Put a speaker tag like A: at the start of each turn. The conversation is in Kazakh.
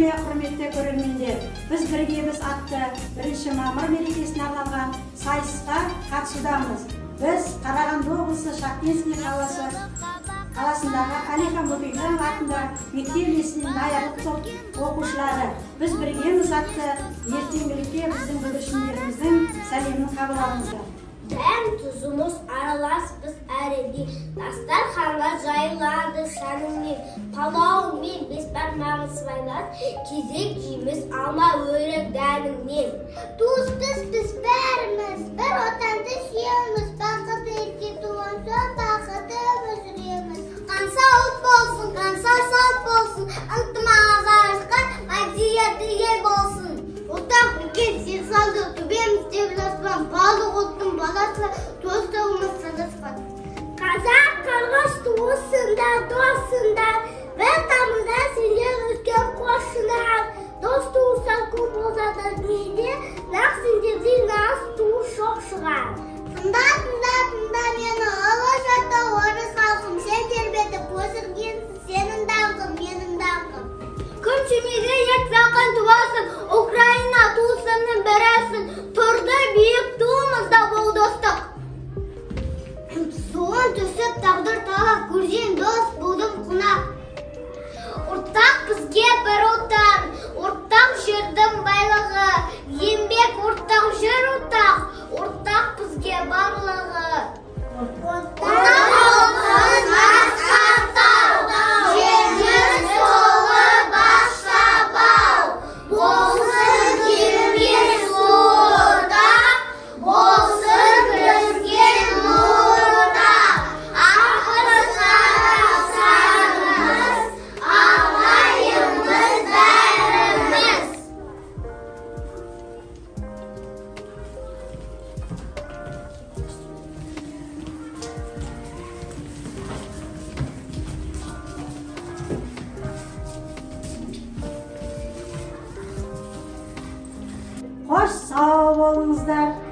A: және құрметті көрермендер, біз біргеміз атты 1 мамыр мерекесіне арналған сайысқа қатысудамыз. Біз Қарағанды облысы Шахтинский қаласындағы Әлихан Бөкейханов атындағы мектеп lisесінің даярлық топ оқушылары. Біз біргеміз атты ертеңгілікке біздің бүлдіршіндеріміздің сәлемін қабыл алыңыздар.
B: Дәм тұзымыз аралас, біз әреде дастарханға жайылады шанымен, палауымен, бес бармағын сыбайлас, кезек жейміз алма өрік дәмінен.
C: Туыспыз біз бәріміз, бір отанды сүйеміз, бақыт ерке туған соң бақыты өсіреміз. Қанса ұлт болсын, қанса салт болсын, ынтымағы жарасқан мәдениеті ел болсын. Отан үлкен сен салды, төбеміз деп жаспан, балық ұлттың баласы, достығымыз садаспан.
B: Қазақ қарғаш туысында, досында, бір тамырда сендер өскен қошынан. Дос туыстан көп болса да дүниеде, нақ сендердей нағыз туыс жоқ шығар.
C: Тыңда мені, ұлы жата орыс халқым, сен тербетіп өсіргенсің, сенің даңқым, менің даңқым.
B: Күн семейде ет жақын туасың, Украина туысының бірісің, тұрды биік туымызда бол достық.
C: Суын түсіп тағдыр талақ, көрген дос болдым қунақ.
B: Ортақ бізге бір отан, ортақ жердің байлығы, еңбек ортақ жер ортақ бізге барлығы.
A: Қош сау болыңыздар.